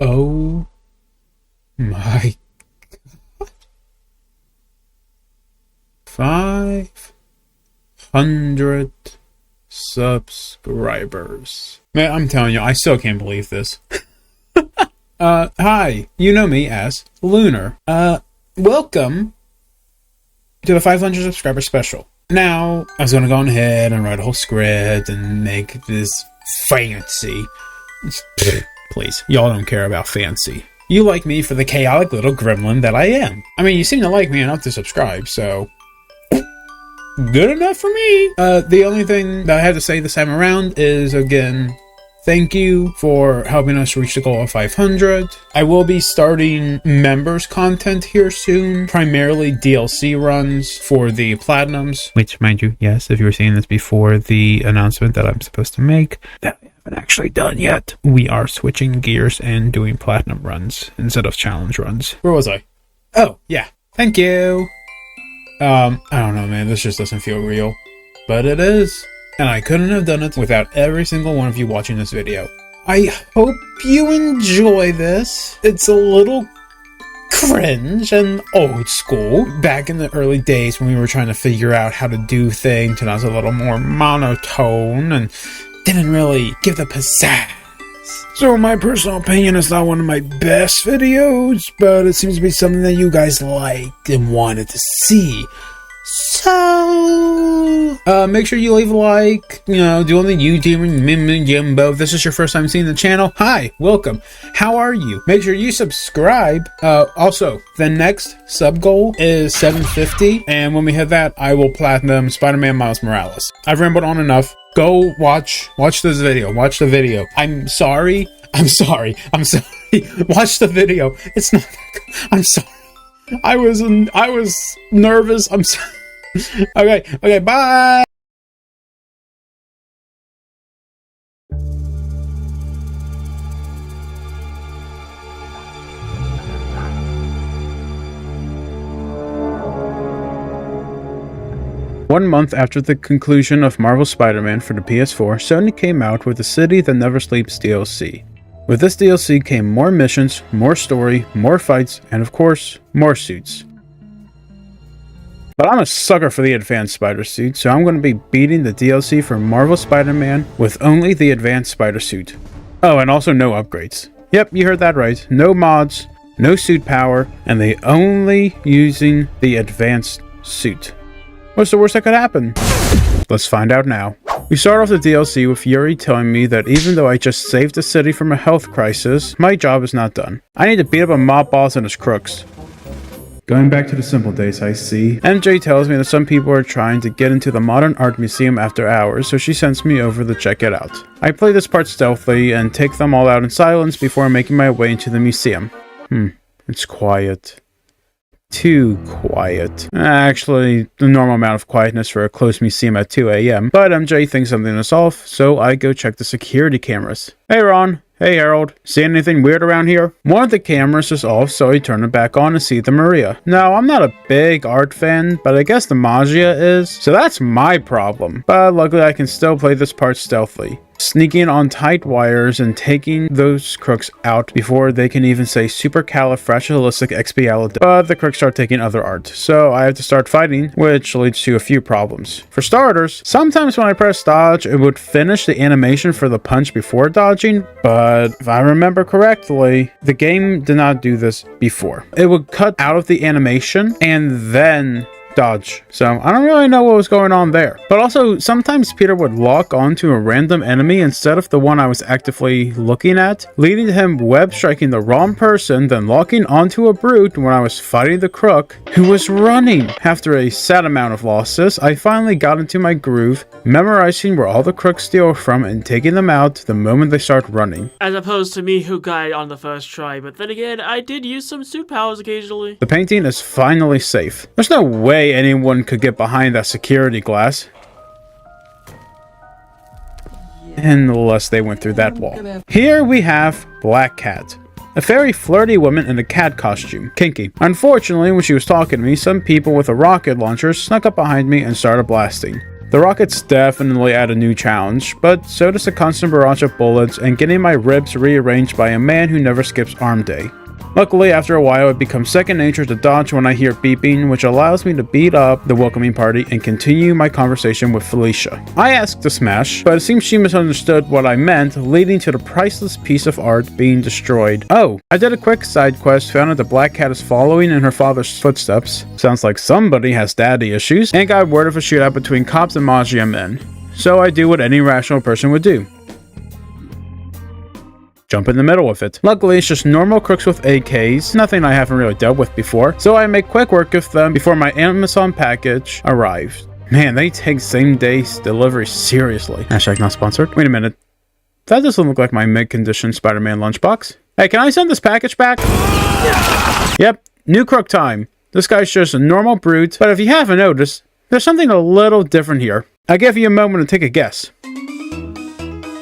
Oh my. 500 subscribers. Man, I'm telling you, I still can't believe this. Hi, you know me as Lunar. Welcome to the 500 subscriber special. Now, I was gonna go ahead and write a whole script and make this fancy. Please, y'all don't care about fancy. You like me for the chaotic little gremlin that I am. I mean, you seem to like me enough to subscribe, so good enough for me. The only thing that I have to say this time around is, again, thank you for helping us reach the goal of 500. I will be starting members content here soon, primarily DLC runs for the Platinums. Which, mind you, yes, if you were seeing this before the announcement that I'm supposed to make, that I haven't actually done yet. We are switching gears and doing Platinum runs instead of challenge runs. Where was I? Oh, yeah. Thank you. I don't know, man. This just doesn't feel real. But it is. And I couldn't have done it without every single one of you watching this video. I hope you enjoy this. It's a little cringe and old school. Back in the early days when we were trying to figure out how to do things, and I was a little more monotone and didn't really give the pizzazz. So in my personal opinion, it's not one of my best videos, but it seems to be something that you guys liked and wanted to see. So, make sure you leave a like, doing the YouTube and Jimbo. If this is your first time seeing the channel, hi, welcome. How are you? Make sure you subscribe. Also, the next sub goal is 750, and when we hit that, I will platinum Spider-Man Miles Morales. I've rambled on enough. Go watch this video. Watch the video. I'm sorry. Watch the video. It's not that good. I'm sorry. I was nervous. I'm sorry. Okay, bye. One month after the conclusion of Marvel's Spider-Man for the PS4, Sony came out with the City That Never Sleeps DLC. With this DLC came more missions, more story, more fights, and of course, more suits. But I'm a sucker for the Advanced Spider Suit, so I'm going to be beating the DLC for Marvel Spider-Man with only the Advanced Spider Suit. Oh, and also no upgrades. Yep, you heard that right. No mods, no suit power, and they only using the Advanced Suit. What's the worst that could happen? Let's find out now. We start off the DLC with Yuri telling me that even though I just saved the city from a health crisis, my job is not done. I need to beat up a mob boss and his crooks. Going back to the simple days, I see. MJ tells me that some people are trying to get into the Modern Art Museum after hours, so she sends me over to check it out. I play this part stealthily and take them all out in silence before making my way into the museum. It's quiet. Too quiet. Actually, the normal amount of quietness for a closed museum at 2 AM, but MJ thinks something is off, so I go check the security cameras. Hey Ron. Hey Harold. See anything weird around here? One of the cameras is off, so I turn it back on and see the Maria. Now, I'm not a big art fan, but I guess the Magia is, so that's my problem. But luckily I can still play this part stealthily, sneaking on tight wires and taking those crooks out before they can even say supercalifragilisticexpialidocious. But the crooks start taking other art, so I have to start fighting, which leads to a few problems. For starters, sometimes when I press dodge, it would finish the animation for the punch before dodging, but if I remember correctly, the game did not do this before. It would cut out of the animation and then dodge. So I don't really know what was going on there. But also, sometimes Peter would lock onto a random enemy instead of the one I was actively looking at, leading to him web striking the wrong person, then locking onto a brute when I was fighting the crook who was running. After a sad amount of losses, I finally got into my groove, memorizing where all the crooks steal from and taking them out the moment they start running. As opposed to me who got it on the first try, but then again, I did use some suit powers occasionally. The painting is finally safe. There's no way anyone could get behind that security glass. Unless they went through that wall. Here we have Black Cat. A very flirty woman in a cat costume. Kinky. Unfortunately, when she was talking to me, some people with a rocket launcher snuck up behind me and started blasting. The rockets definitely add a new challenge, but so does the constant barrage of bullets and getting my ribs rearranged by a man who never skips arm day. Luckily, after a while, it becomes second nature to dodge when I hear beeping, which allows me to beat up the welcoming party and continue my conversation with Felicia. I asked to smash, but it seems she misunderstood what I meant, leading to the priceless piece of art being destroyed. Oh, I did a quick side quest, found out the black cat is following in her father's footsteps. Sounds like somebody has daddy issues, and got word of a shootout between cops and Mafia men. So I do what any rational person would do. Jump in the middle with it. Luckily, it's just normal crooks with AKs, nothing I haven't really dealt with before, so I make quick work of them before my Amazon package arrives. Man, they take same day delivery seriously. Hashtag not sponsored. Wait a minute. That doesn't look like my mid-condition Spider-Man lunchbox. Hey, can I send this package back? Yep, new crook time. This guy's just a normal brute, but if you haven't noticed, there's something a little different here. I'll give you a moment to take a guess.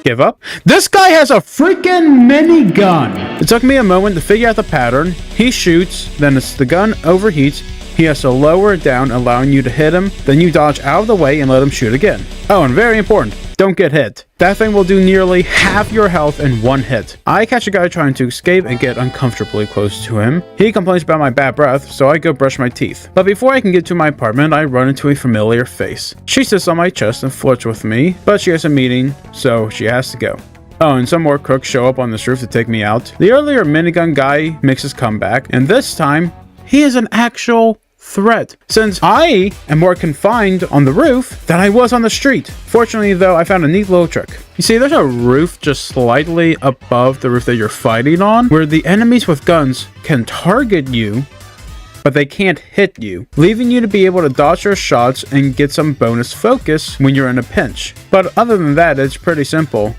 Give up? This guy has a freaking minigun! It took me a moment to figure out the pattern. He shoots, then the gun overheats. He has to lower it down, allowing you to hit him. Then you dodge out of the way and let him shoot again. Oh, and very important, don't get hit. That thing will do nearly half your health in one hit. I catch a guy trying to escape and get uncomfortably close to him. He complains about my bad breath, so I go brush my teeth. But before I can get to my apartment, I run into a familiar face. She sits on my chest and flirts with me, but she has a meeting, so she has to go. Oh, and some more crooks show up on this roof to take me out. The earlier minigun guy makes his comeback, and this time, he is an actual threat, since I am more confined on the roof than I was on the street. Fortunately, though, I found a neat little trick. You see, there's a roof just slightly above the roof that you're fighting on, where the enemies with guns can target you, but they can't hit you, leaving you to be able to dodge their shots and get some bonus focus when you're in a pinch. But other than that, it's pretty simple.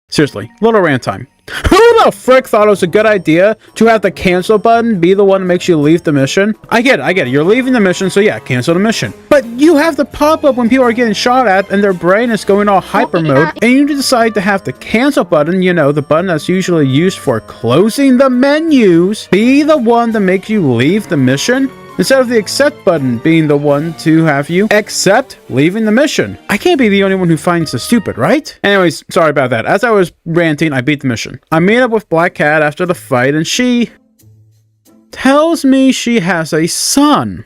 Seriously, little rant time. Who the frick thought it was a good idea to have the cancel button be the one that makes you leave the mission? I get it, you're leaving the mission, so yeah, cancel the mission. But you have the pop-up when people are getting shot at and their brain is going all hyper mode, and you decide to have the cancel button, you know, the button that's usually used for closing the menus, be the one that makes you leave the mission? Instead of the accept button being the one to have you accept leaving the mission. I can't be the only one who finds this stupid, right? Anyways, sorry about that. As I was ranting, I beat the mission. I meet up with Black Cat after the fight, and she tells me she has a son.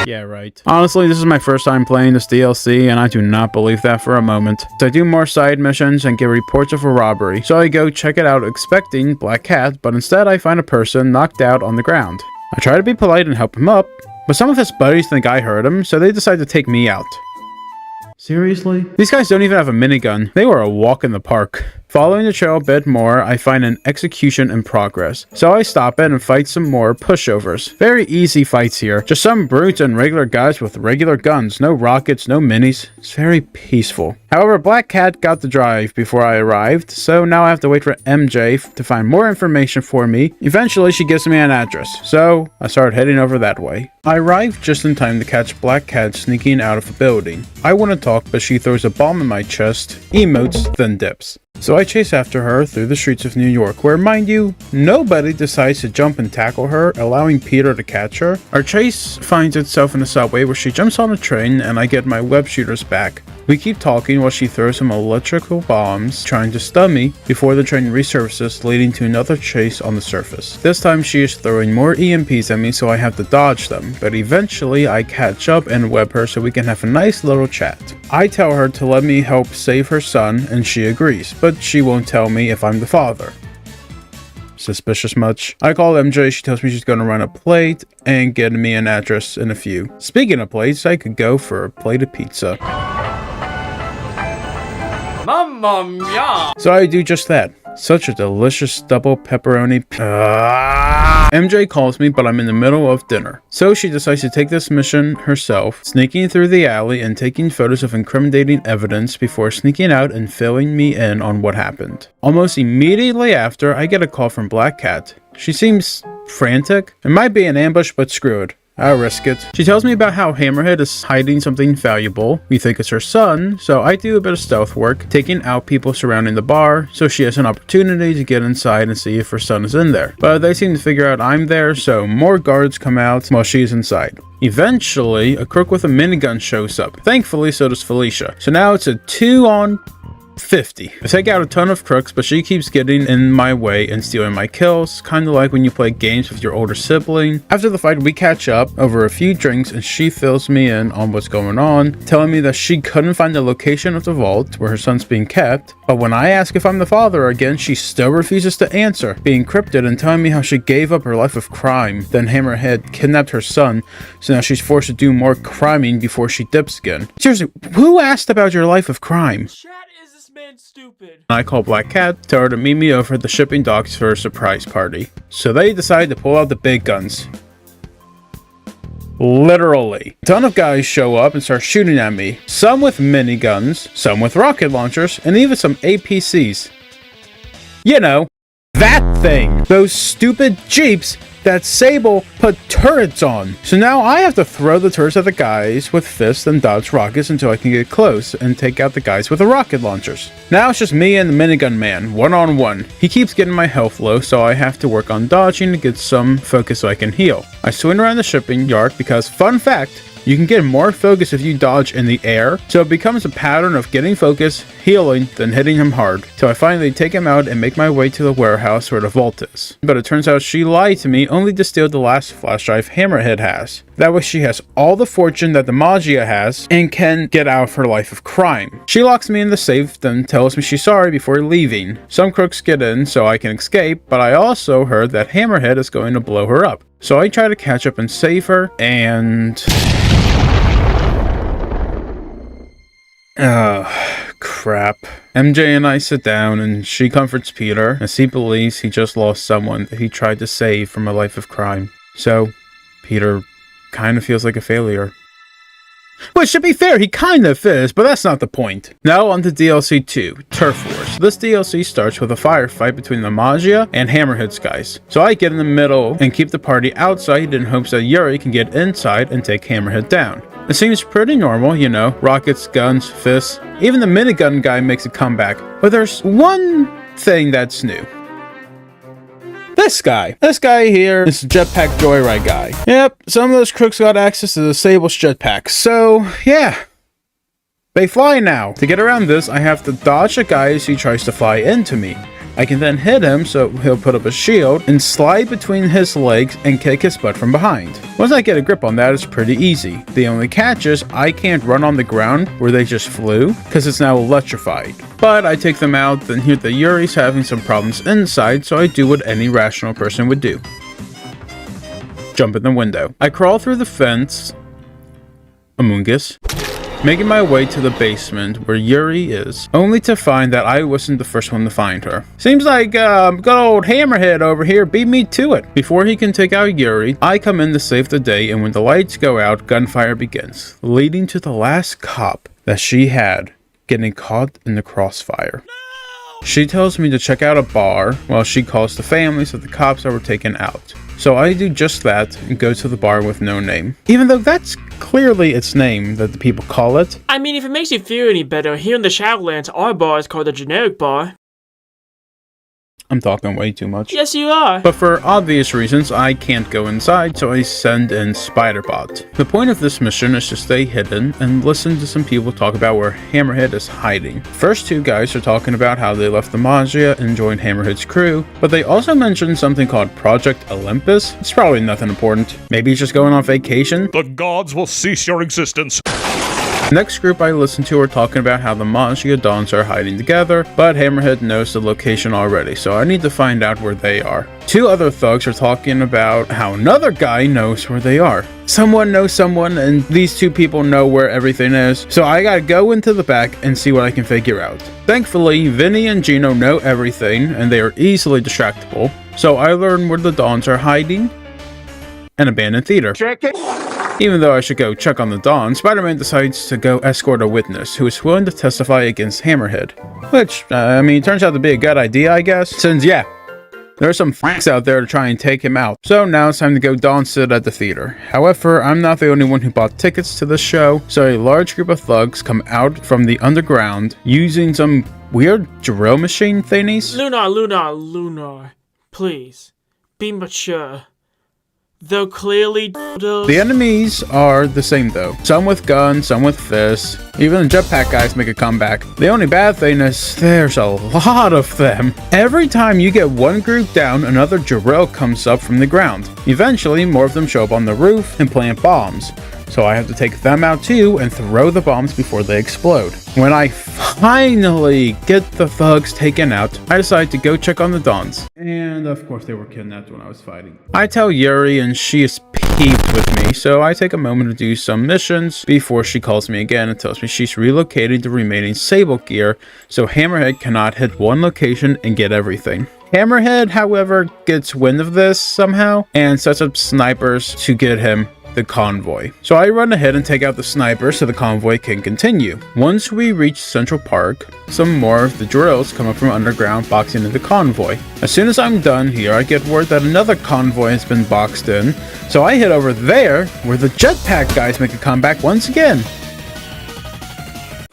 Yeah, right. Honestly, this is my first time playing this DLC, and I do not believe that for a moment. So I do more side missions and get reports of a robbery. So I go check it out expecting Black Cat, but instead I find a person knocked out on the ground. I try to be polite and help him up, but some of his buddies think I hurt him, so they decide to take me out. Seriously? These guys don't even have a minigun. They were a walk in the park. Following the trail a bit more, I find an execution in progress. So I stop it and fight some more pushovers. Very easy fights here. Just some brutes and regular guys with regular guns. No rockets, no minis. It's very peaceful. However, Black Cat got the drive before I arrived, so now I have to wait for MJ to find more information for me. Eventually, she gives me an address, so I start heading over that way. I arrive just in time to catch Black Cat sneaking out of a building. I want to talk, but she throws a bomb in my chest, emotes, then dips. So I chase after her through the streets of New York, where, mind you, nobody decides to jump and tackle her, allowing Peter to catch her. Our chase finds itself in a subway where she jumps on a train and I get my web shooters back. We keep talking while she throws some electrical bombs, trying to stun me, before the train resurfaces, leading to another chase on the surface. This time she is throwing more EMPs at me, so I have to dodge them, but eventually I catch up and web her so we can have a nice little chat. I tell her to let me help save her son, and she agrees, but she won't tell me if I'm the father. Suspicious much? I call MJ, she tells me she's gonna run a plate and get me an address in a few. Speaking of plates, I could go for a plate of pizza. Mamma mia! So I do just that. Such a delicious double pepperoni. MJ calls me, but I'm in the middle of dinner. So she decides to take this mission herself, sneaking through the alley and taking photos of incriminating evidence before sneaking out and filling me in on what happened. Almost immediately after, I get a call from Black Cat. She seems frantic. It might be an ambush, but screw it. I'll risk it. She tells me about how Hammerhead is hiding something valuable. We think it's her son, so I do a bit of stealth work, taking out people surrounding the bar, so she has an opportunity to get inside and see if her son is in there. But they seem to figure out I'm there, so more guards come out while she's inside. Eventually, a crook with a minigun shows up. Thankfully, so does Felicia. So now it's a 2-on-50. I take out a ton of crooks, but she keeps getting in my way and stealing my kills, kinda like when you play games with your older sibling. After the fight, we catch up over a few drinks and she fills me in on what's going on, telling me that she couldn't find the location of the vault where her son's being kept, but when I ask if I'm the father again, she still refuses to answer, being cryptic and telling me how she gave up her life of crime, then Hammerhead kidnapped her son, so now she's forced to do more criming before she dips again. Seriously, who asked about your life of crime? Man, stupid. I call Black Cat, tell her to meet me over at the shipping docks for a surprise party. So they decide to pull out the big guns. Literally. A ton of guys show up and start shooting at me. Some with miniguns, some with rocket launchers, and even some APCs. You know, that thing. Those stupid Jeeps that Sable put turrets on. So now I have to throw the turrets at the guys with fists and dodge rockets until I can get close and take out the guys with the rocket launchers. Now it's just me and the minigun man, one-on-one. He keeps getting my health low, so I have to work on dodging to get some focus so I can heal. I swing around the shipping yard because, fun fact, you can get more focus if you dodge in the air, so it becomes a pattern of getting focus, healing, then hitting him hard, till I finally take him out and make my way to the warehouse where the vault is. But it turns out she lied to me only to steal the last flash drive Hammerhead has. That way she has all the fortune that the Magia has and can get out of her life of crime. She locks me in the safe, then tells me she's sorry before leaving. Some crooks get in so I can escape, but I also heard that Hammerhead is going to blow her up. So I try to catch up and save her, and... crap. MJ and I sit down and she comforts Peter as he believes he just lost someone that he tried to save from a life of crime. So, Peter kind of feels like a failure. Which, to be fair, he kind of is, but that's not the point. Now on to DLC 2, Turf Wars. This DLC starts with a firefight between the Magia and Hammerhead's guys. So I get in the middle and keep the party outside in hopes that Yuri can get inside and take Hammerhead down. It seems pretty normal, you know, rockets, guns, fists. Even the minigun guy makes a comeback. But there's one thing that's new. This guy here is the jetpack joyride guy. Yep, some of those crooks got access to the Sable's jetpack. So, yeah. They fly now. To get around this, I have to dodge the guy as he tries to fly into me. I can then hit him so he'll put up a shield and slide between his legs and kick his butt from behind. Once I get a grip on that, it's pretty easy. The only catch is I can't run on the ground where they just flew because it's now electrified. But I take them out, then hear that Yuri's having some problems inside, so I do what any rational person would do. Jump in the window. I crawl through the fence, Among Us, making my way to the basement where Yuri is, only to find that I wasn't the first one to find her. Seems like good old Hammerhead over here beat me to it. Before he can take out Yuri, I come in to save the day, and when the lights go out, gunfire begins, leading to the last cop that she had getting caught in the crossfire. She tells me to check out a bar while she calls the families of the cops that were taken out. So I do just that and go to the bar with no name. Even though that's clearly its name that the people call it. I mean, if it makes you feel any better, here in the Shadowlands, our bar is called the generic bar. I'm talking way too much. Yes, you are. But for obvious reasons, I can't go inside, so I send in Spiderbot. The point of this mission is to stay hidden and listen to some people talk about where Hammerhead is hiding. First two guys are talking about how they left the Magia and joined Hammerhead's crew, but they also mentioned something called Project Olympus. It's probably nothing important. Maybe he's just going on vacation. The gods will cease your existence. Next group I listened to are talking about how the Magia Dons are hiding together, but Hammerhead knows the location already, so I need to find out where they are. Two other thugs are talking about how another guy knows where they are. Someone knows someone, and these two people know where everything is, so I gotta go into the back and see what I can figure out. Thankfully, Vinny and Gino know everything, and they are easily distractible, so I learn where the Dons are hiding. An abandoned theater. Check it. Even though I should go check on the Dawn, Spider-Man decides to go escort a witness who is willing to testify against Hammerhead. Which, I mean, turns out to be a good idea, I guess. Since, yeah, There are some f***s out there to try and take him out. So now it's time to go dawn sit at the theater. However, I'm not the only one who bought tickets to the show, so a large group of thugs come out from the underground using some weird drill machine thingies. Lunar. Please, be mature. Though clearly The enemies are the same though. Some with guns, some with fists. Even the jetpack guys make a comeback. The only bad thing is there's a lot of them. Every time you get one group down, another drill comes up from the ground. Eventually, more of them show up on the roof and plant bombs. So I have to take them out too and throw the bombs before they explode. When I finally get the thugs taken out, I decide to go check on the Dons. And of course they were kidnapped when I was fighting. I tell Yuri and she is peeved with me, so I take a moment to do some missions before she calls me again and tells me she's relocating the remaining Sable gear so Hammerhead cannot hit one location and get everything. Hammerhead, however, gets wind of this somehow and sets up snipers to get him the convoy. So I run ahead and take out the sniper so the convoy can continue. Once we reach Central Park, some more of the drills come up from underground boxing into the convoy. As soon as I'm done here, I get word that another convoy has been boxed in, so I head over there where the jetpack guys make a comeback once again.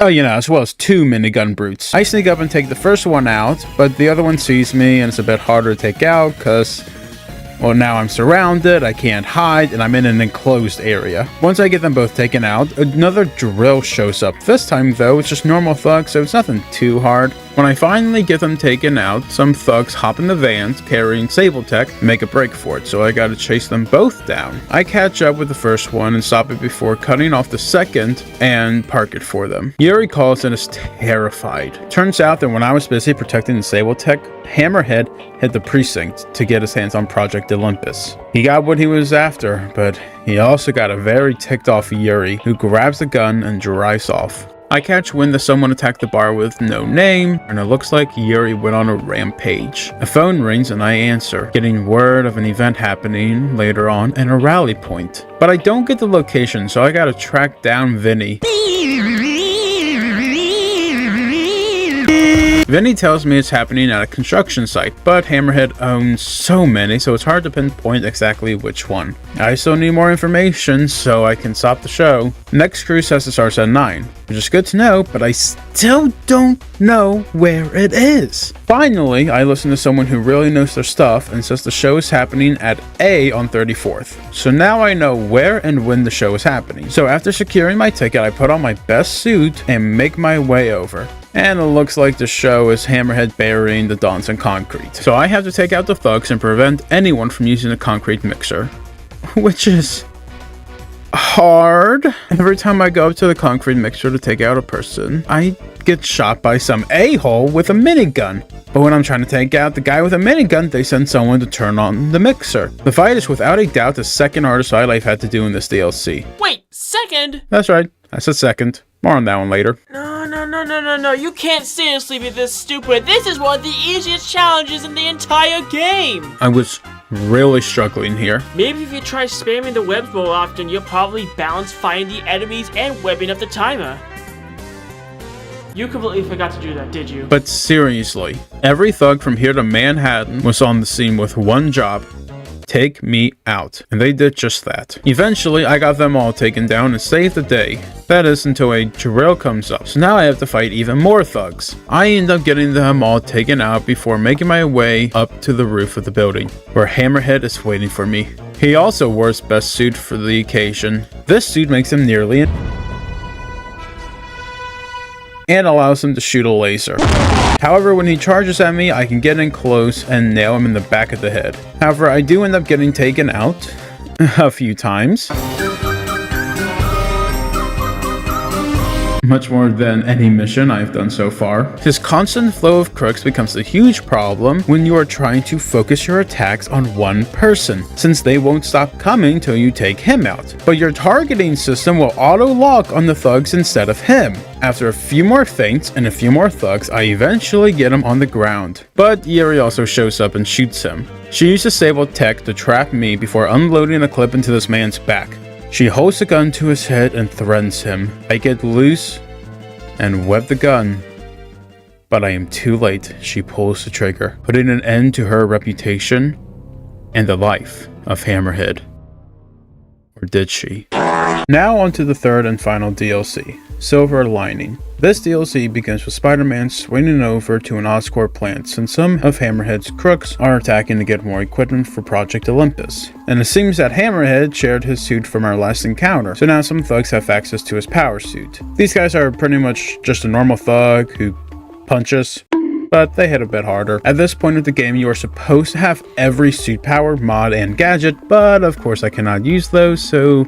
Oh, as well as two minigun brutes. I sneak up and take the first one out, but the other one sees me and it's a bit harder to take out because, well, now I'm surrounded, I can't hide, and I'm in an enclosed area. Once I get them both taken out, another drill shows up. This time, though, it's just normal thugs, so it's nothing too hard. When I finally get them taken out, some thugs hop in the vans carrying Sable Tech and make a break for it, so I gotta chase them both down. I catch up with the first one and stop it before cutting off the second and park it for them. Yuri calls and is terrified. Turns out that when I was busy protecting the Sable Tech, Hammerhead hit the precinct to get his hands on Project Olympus. He got what he was after, but he also got a very ticked off Yuri, who grabs the gun and drives off. I catch wind that someone attacked the bar with no name, and it looks like Yuri went on a rampage. A phone rings and I answer, getting word of an event happening later on and a rally point. But I don't get the location, so I gotta track down Vinny. Vinny tells me it's happening at a construction site, but Hammerhead owns so many, so it's hard to pinpoint exactly which one. I still need more information so I can stop the show. Next cruise has to start at 9, which is good to know, but I still don't know where it is. Finally, I listen to someone who really knows their stuff and says the show is happening at A on 34th. So now I know where and when the show is happening. So after securing my ticket, I put on my best suit and make my way over. And it looks like the show is Hammerhead burying the Dons in concrete. So I have to take out the thugs and prevent anyone from using a concrete mixer. Which is hard. Every time I go up to the concrete mixer to take out a person, I get shot by some a-hole with a minigun. But when I'm trying to take out the guy with a minigun, they send someone to turn on the mixer. The fight is without a doubt the second hardest fight I've had to do in this DLC. Wait, second? That's right. I said second. More on that one later. No. You can't seriously be this stupid. This is one of the easiest challenges in the entire game. I was really struggling here. Maybe if you try spamming the webs more often, you'll probably balance fighting the enemies and webbing up the timer. You completely forgot to do that, did you? But seriously, every thug from here to Manhattan was on the scene with one job. Take me out. And they did just that. Eventually, I got them all taken down and saved the day. That is until a drill comes up. So now I have to fight even more thugs. I end up getting them all taken out before making my way up to the roof of the building, where Hammerhead is waiting for me. He also wore his best suit for the occasion. This suit makes him nearly and allows him to shoot a laser. However, when he charges at me, I can get in close and nail him in the back of the head. However, I do end up getting taken out a few times. Much more than any mission I've done so far. His constant flow of crooks becomes a huge problem when you are trying to focus your attacks on one person, since they won't stop coming till you take him out. But your targeting system will auto-lock on the thugs instead of him. After a few more feints and a few more thugs, I eventually get him on the ground. But Yuri also shows up and shoots him. She uses Sable Tech to trap me before unloading a clip into this man's back. She holds the gun to his head and threatens him. I get loose and web the gun, But I am too late. She pulls the trigger, putting an end to her reputation and the life of Hammerhead. Or did she? Now on to the third and final DLC, Silver Lining. This DLC begins with Spider-Man swinging over to an Oscorp plant since some of Hammerhead's crooks are attacking to get more equipment for Project Olympus. And it seems that Hammerhead shared his suit from our last encounter, so now some thugs have access to his power suit. These guys are pretty much just a normal thug who punches, but they hit a bit harder. At this point of the game, you are supposed to have every suit power, mod, and gadget, but of course I cannot use those, so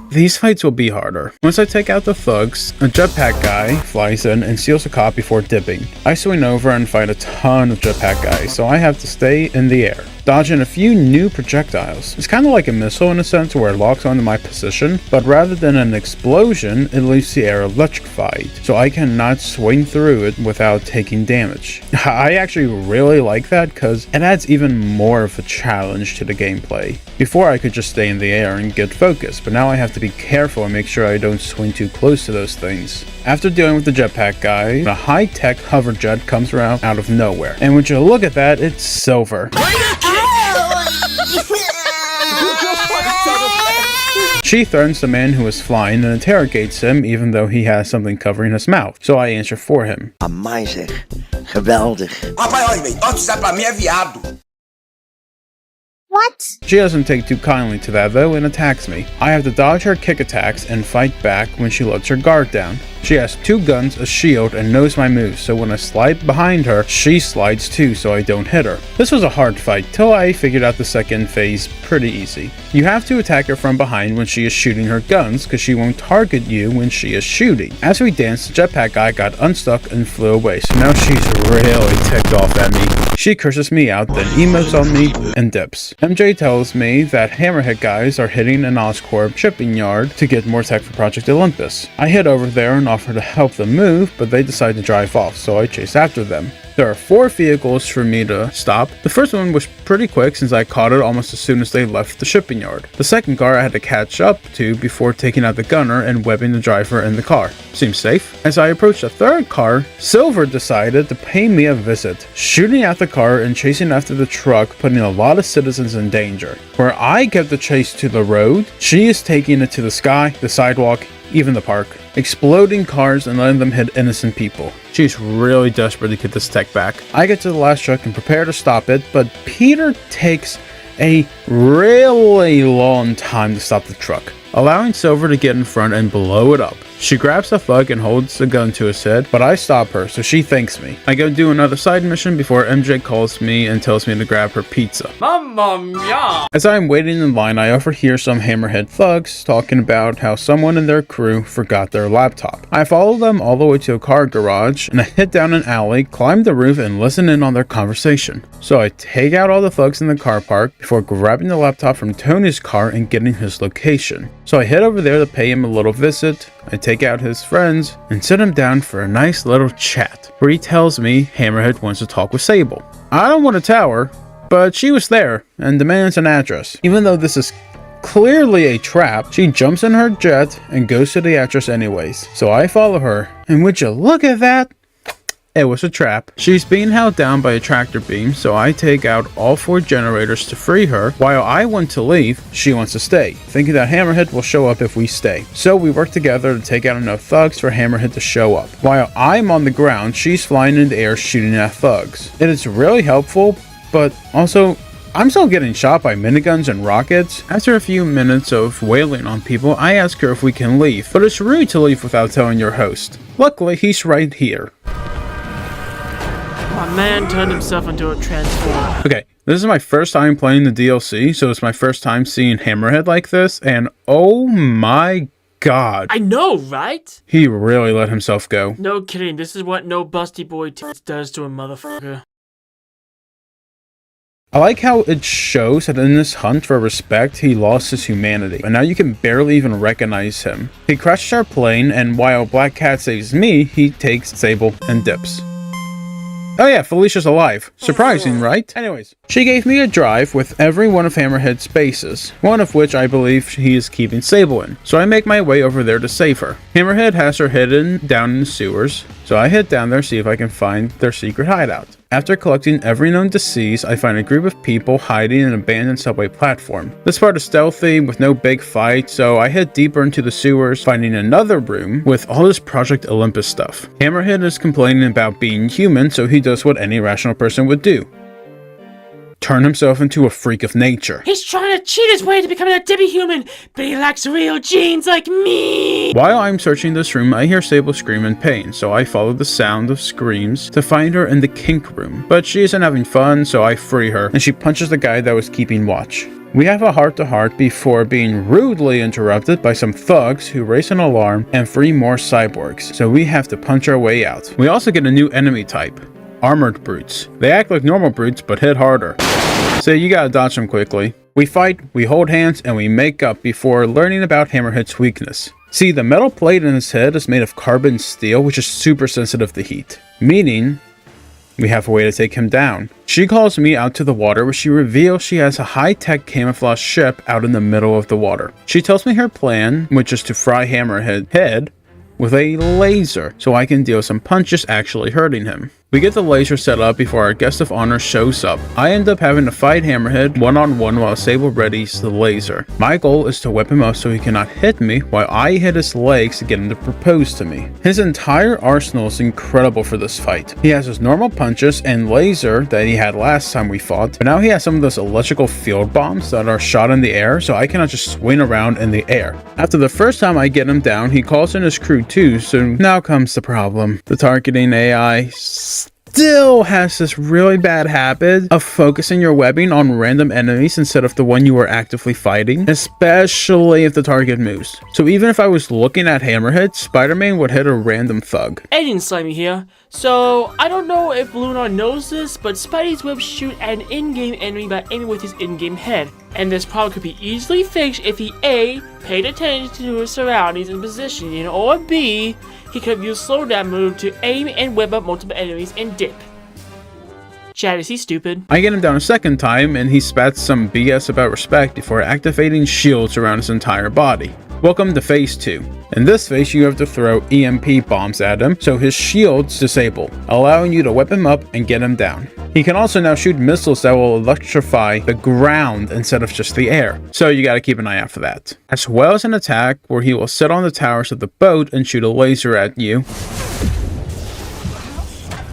these fights will be harder. Once I take out the thugs, a jetpack guy flies in and steals a cop before dipping. I swing over and fight a ton of jetpack guys, so I have to stay in the air, dodging a few new projectiles. It's kind of like a missile in a sense where it locks onto my position, but rather than an explosion, it leaves the air electrified, so I cannot swing through it without taking damage. I actually really like that because it adds even more of a challenge to the gameplay. Before I could just stay in the air and get focused, but now I have to be careful and make sure I don't swing too close to those things. After dealing with the jetpack guy, a high-tech hover jet comes around out of nowhere, and when you look at that, it's Silver. She threatens the man who is flying and interrogates him even though he has something covering his mouth, so I answer for him. Amai zeg, geweldig. What? She doesn't take too kindly to that though and attacks me. I have to dodge her kick attacks and fight back when she lets her guard down. She has 2 guns, a shield, and knows my moves, so when I slide behind her, she slides too so I don't hit her. This was a hard fight till I figured out the second phase pretty easy. You have to attack her from behind when she is shooting her guns because she won't target you when she is shooting. As we danced, the jetpack guy got unstuck and flew away, so now she's really ticked off at me. She curses me out, then emotes on me and dips. MJ tells me that Hammerhead guys are hitting an Oscorp shipping yard to get more tech for Project Olympus. I head over there and offer to help them move, but they decide to drive off, so I chase after them. There are 4 vehicles for me to stop. The first one was pretty quick since I caught it almost as soon as they left the shipping yard. The second car I had to catch up to before taking out the gunner and webbing the driver in the car. Seems safe. As I approached the third car, Silver decided to pay me a visit, shooting at the car and chasing after the truck, putting a lot of citizens in danger. Where I kept the chase to the road, she is taking it to the sky, the sidewalk, even the park, exploding cars and letting them hit innocent people. She's really desperate to get this tech back. I get to the last truck and prepare to stop it, but Peter takes a really long time to stop the truck, allowing Silver to get in front and blow it up. She grabs the thug and holds the gun to his head, but I stop her, so she thanks me. I go do another side mission before MJ calls me and tells me to grab her pizza. Mamma mia! As I'm waiting in line, I overhear some Hammerhead thugs talking about how someone in their crew forgot their laptop. I follow them all the way to a car garage, and I head down an alley, climb the roof, and listen in on their conversation. So I take out all the thugs in the car park before grabbing the laptop from Tony's car and getting his location. So I head over there to pay him a little visit. I take out his friends and sit him down for a nice little chat where he tells me Hammerhead wants to talk with Sable. I don't want to tell her, but she was there and demands an address. Even though this is clearly a trap, she jumps in her jet and goes to the address anyways. So I follow her, and would you look at that? It was a trap. She's being held down by a tractor beam, so I take out all 4 generators to free her. While I want to leave, she wants to stay, thinking that Hammerhead will show up if we stay. So we work together to take out enough thugs for Hammerhead to show up. While I'm on the ground, she's flying in the air shooting at thugs. It is really helpful, but also I'm still getting shot by miniguns and rockets. After a few minutes of wailing on people, I ask her if we can leave, but it's rude to leave without telling your host. Luckily, he's right here. My man turned himself into a transformer. Okay, this is my first time playing the DLC, so it's my first time seeing Hammerhead like this, and oh my god. I know, right? He really let himself go. No kidding, this is what no busty boy does to a motherfucker. I like how it shows that in this hunt for respect, he lost his humanity, and now you can barely even recognize him. He crashes our plane, and while Black Cat saves me, he takes Sable and dips. Oh yeah, Felicia's alive. Surprising, right? Anyways, she gave me a drive with every one of Hammerhead's bases, one of which I believe he is keeping Sable in, so I make my way over there to save her. Hammerhead has her hidden down in the sewers, so I head down there see if I can find their secret hideout. After collecting every known disease, I find a group of people hiding in an abandoned subway platform. This part is stealthy with no big fight, so I head deeper into the sewers, finding another room with all this Project Olympus stuff. Hammerhead is complaining about being human, so he does what any rational person would do. Turn himself into a freak of nature. He's trying to cheat his way to becoming a demi-human, but he lacks real genes like me! While I'm searching this room, I hear Sable scream in pain, so I follow the sound of screams to find her in the kink room. But she isn't having fun, so I free her, and she punches the guy that was keeping watch. We have a heart-to-heart before being rudely interrupted by some thugs who raise an alarm and 3 more cyborgs, so we have to punch our way out. We also get a new enemy type. Armored brutes. They act like normal brutes, but hit harder. So you gotta dodge them quickly. We fight, we hold hands, and we make up before learning about Hammerhead's weakness. See, the metal plate in his head is made of carbon steel, which is super sensitive to heat. Meaning, we have a way to take him down. She calls me out to the water where she reveals she has a high-tech camouflage ship out in the middle of the water. She tells me her plan, which is to fry Hammerhead's head with a laser, so I can deal some punches actually hurting him. We get the laser set up before our guest of honor shows up. I end up having to fight Hammerhead one-on-one while Sable readies the laser. My goal is to whip him up so he cannot hit me while I hit his legs to get him to propose to me. His entire arsenal is incredible for this fight. He has his normal punches and laser that he had last time we fought, but now he has some of those electrical field bombs that are shot in the air, so I cannot just swing around in the air. After the first time I get him down, he calls in his crew too, so now comes the problem. The targeting AI still has this really bad habit of focusing your webbing on random enemies instead of the one you are actively fighting, especially if the target moves. So even if I was looking at Hammerhead, Spider-Man would hit a random thug. Alien Slimy here. So, I don't know if Lunar knows this, but Spidey's webs shoot at an in-game enemy by aiming with his in-game head. And this problem could be easily fixed if he A, paid attention to his surroundings and positioning, or B, he could have used slowdown move to aim and web up multiple enemies and dip. Chad, is he stupid? I get him down a second time and he spats some BS about respect before activating shields around his entire body. Welcome to phase 2. In this phase, you have to throw EMP bombs at him so his shields disable, allowing you to whip him up and get him down. He can also now shoot missiles that will electrify the ground instead of just the air, so you gotta keep an eye out for that. As well as an attack where he will sit on the towers of the boat and shoot a laser at you.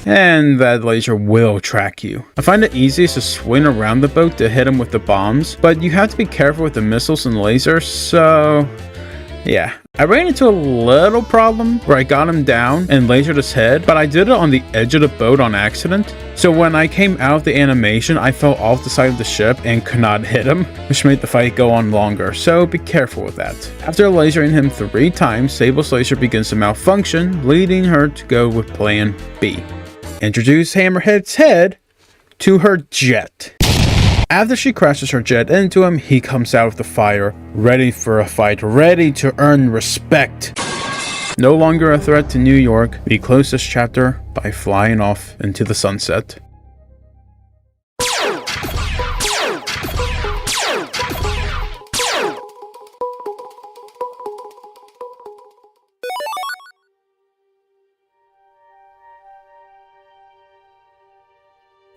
And that laser will track you. I find it easiest to swing around the boat to hit him with the bombs, but you have to be careful with the missiles and lasers, so yeah. I ran into a little problem where I got him down and lasered his head, but I did it on the edge of the boat on accident. So when I came out of the animation, I fell off the side of the ship and could not hit him, which made the fight go on longer, so be careful with that. After lasering him 3 times, Sable's laser begins to malfunction, leading her to go with plan B. Introduce Hammerhead's head to her jet. After she crashes her jet into him, he comes out of the fire, ready for a fight, ready to earn respect. No longer a threat to New York, we close this chapter by flying off into the sunset.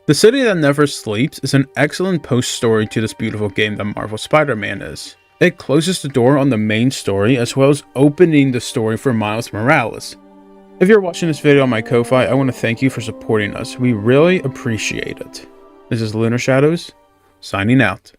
The City That Never Sleeps is an excellent post-story to this beautiful game that Marvel Spider-Man is. It closes the door on the main story as well as opening the story for Miles Morales. If you're watching this video on my Ko-Fi, I want to thank you for supporting us. We really appreciate it. This is Lunar Shadows, signing out.